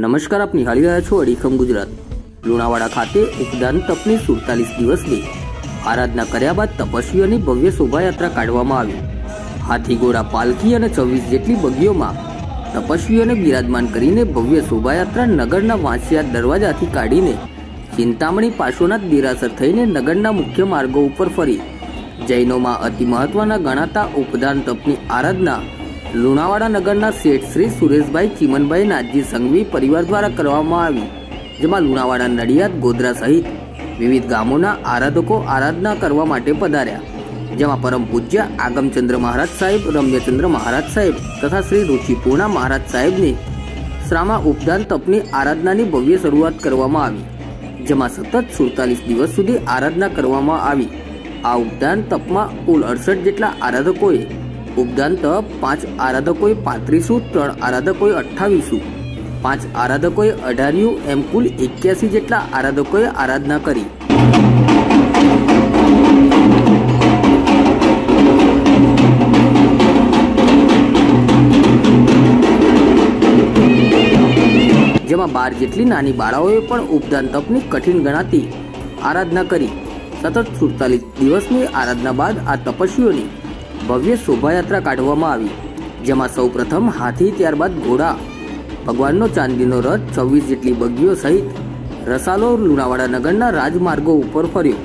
નમસ્કાર, આપ નિહાળી રહ્યા છો અડીખમ ગુજરાત। લુણાવાડા ખાતે ઉપદાન તપની 47 દિવસની આરાધના કર્યા બાદ તપસ્વીઓની ભવ્ય શોભાયાત્રા કાઢવામાં આવી। હાથી ઘોડા પાલખી અને 26 જેટલી બગીઓમાં તપસ્વીઓને બિરાજમાન કરીને ભવ્ય શોભાયાત્રા નગરના વાંસિયા દરવાજાથી કાઢીને ચિંતામણી પાર્શ્વનાથ દેરાસર થઈને નગરના મુખ્ય માર્ગો ઉપર ફરી જૈનોમાં અતિ મહત્વના ગણાતા ઉપદાન તપની આરાધના લુણાવાડા નગરના શેઠ શ્રી સુરેશભાઈ ચીમનભાઈ નાથજી સંઘવી પરિવાર દ્વારા કરવામાં આવી, જેમાં લુણાવાડા, નડિયાદ, ગોધરા સહિત વિવિધ ગામોના આરાધકો આરાધના કરવા માટે પધાર્યા, જેમાં પરમ પૂજ્ય આગમચંદ્ર મહારાજ સાહેબ, રમ્યચંદ્ર મહારાજ સાહેબ તથા શ્રી રુચિપૂર્ણા મહારાજ સાહેબની શ્રામા ઉપદાન તપની આરાધનાની ભવ્ય શરૂઆત કરવામાં આવી, જેમાં સતત 47 દિવસ સુધી આરાધના કરવામાં આવી। આ ઉપદાન તપમાં કુલ 68 જેટલા આરાધકોએ ઉપદાન તપ, 5 આરાધકોએ 35, 3 આરાધકોએ 28, 5 આરાધકોએ 18 એમ કુલ 81 જેટલા આરાધકોએ આરાધના કરી। જેમાં 12 જેટલી નાની બાળાઓએ પણ ઉપદાન તપની કઠિન ગણાતી આરાધના કરી। સતત 47 દિવસની આરાધના બાદ આ તપસ્વીઓની ભવ્ય શોભાયાત્રા કાઢવામાં આવી, જેમાં સૌ પ્રથમ હાથી, ત્યારબાદ ઘોડા, ભગવાનનો ચાંદીનો રથ, 26 જેટલી બગીઓ સહિત રસાલો લુણાવાડા નગરના રાજમાર્ગો ઉપર ફર્યો।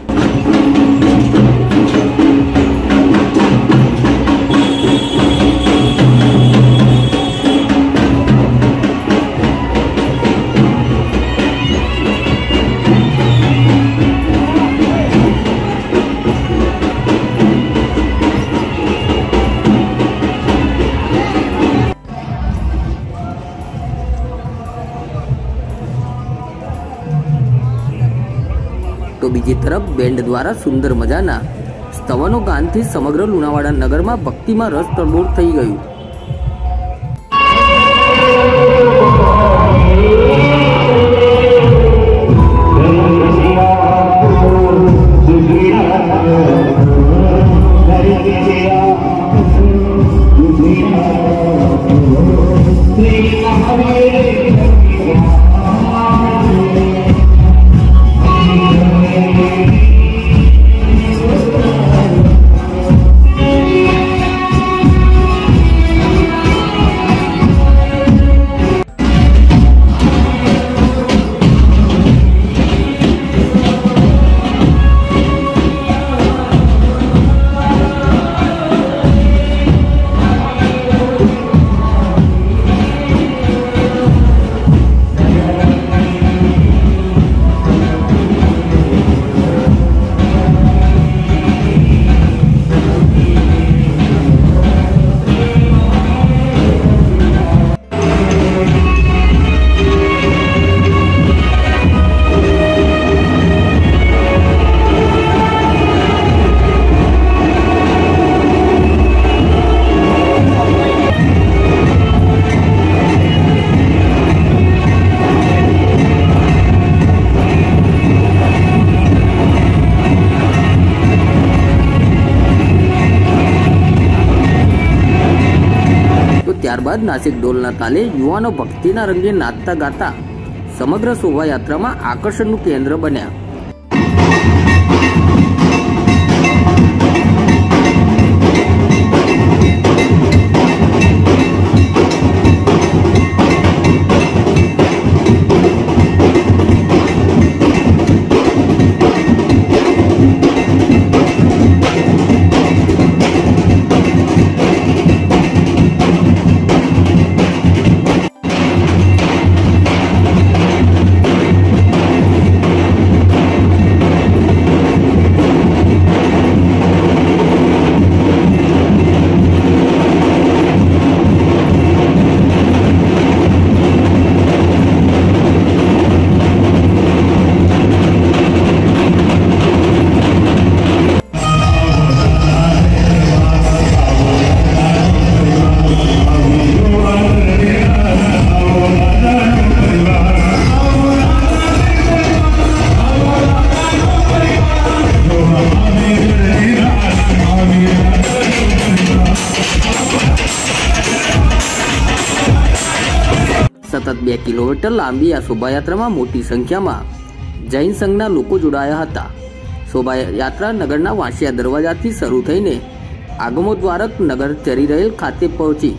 તો બીજી તરફ બેન્ડ દ્વારા સુંદર મજાના સ્તવનો ગાનથી સમગ્ર લુણાવાડા નગરમાં ભક્તિમાં રસ તરબોળ થઈ ગયું। ત્યારબાદ નાસિક ઢોલના તાલે યુવાનો ભક્તિના રંગે નાચતા ગાતા સમગ્ર શોભાયાત્રામાં આકર્ષણનું કેન્દ્ર બન્યા। સતત 2 કિલોમીટર લાંબી આ શોભાયાત્રામાં મોટી સંખ્યામાં જૈન સંઘના લોકો જોડાયા હતા। શોભાયાત્રા નગરના વાંસિયા દરવાજાથી શરૂ થઈને આગમો દ્વારક નગર ચરી રહેલ ખાતે પહોંચી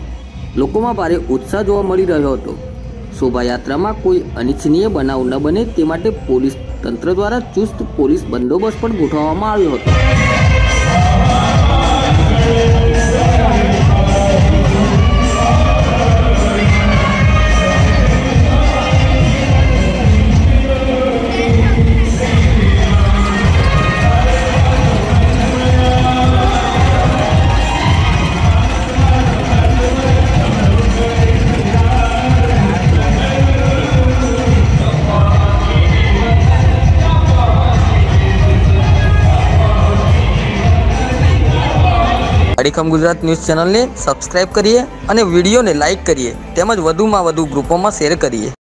લોકોમાં ભારે ઉત્સાહ જોવા મળી રહ્યો હતો। શોભાયાત્રામાં કોઈ અનિચ્છનીય બનાવ ન બને તે માટે પોલીસ તંત્ર દ્વારા ચુસ્ત પોલીસ બંદોબસ્ત પણ ગોઠવવામાં આવ્યો હતો। અડીખમ ગુજરાત ન્યૂઝ ચેનલને સબસ્ક્રાઇબ કરીએ અને વિડીયોને લાઇક કરીએ તેમજ વધુમાં વધુ ગ્રુપોમાં શેર કરીએ।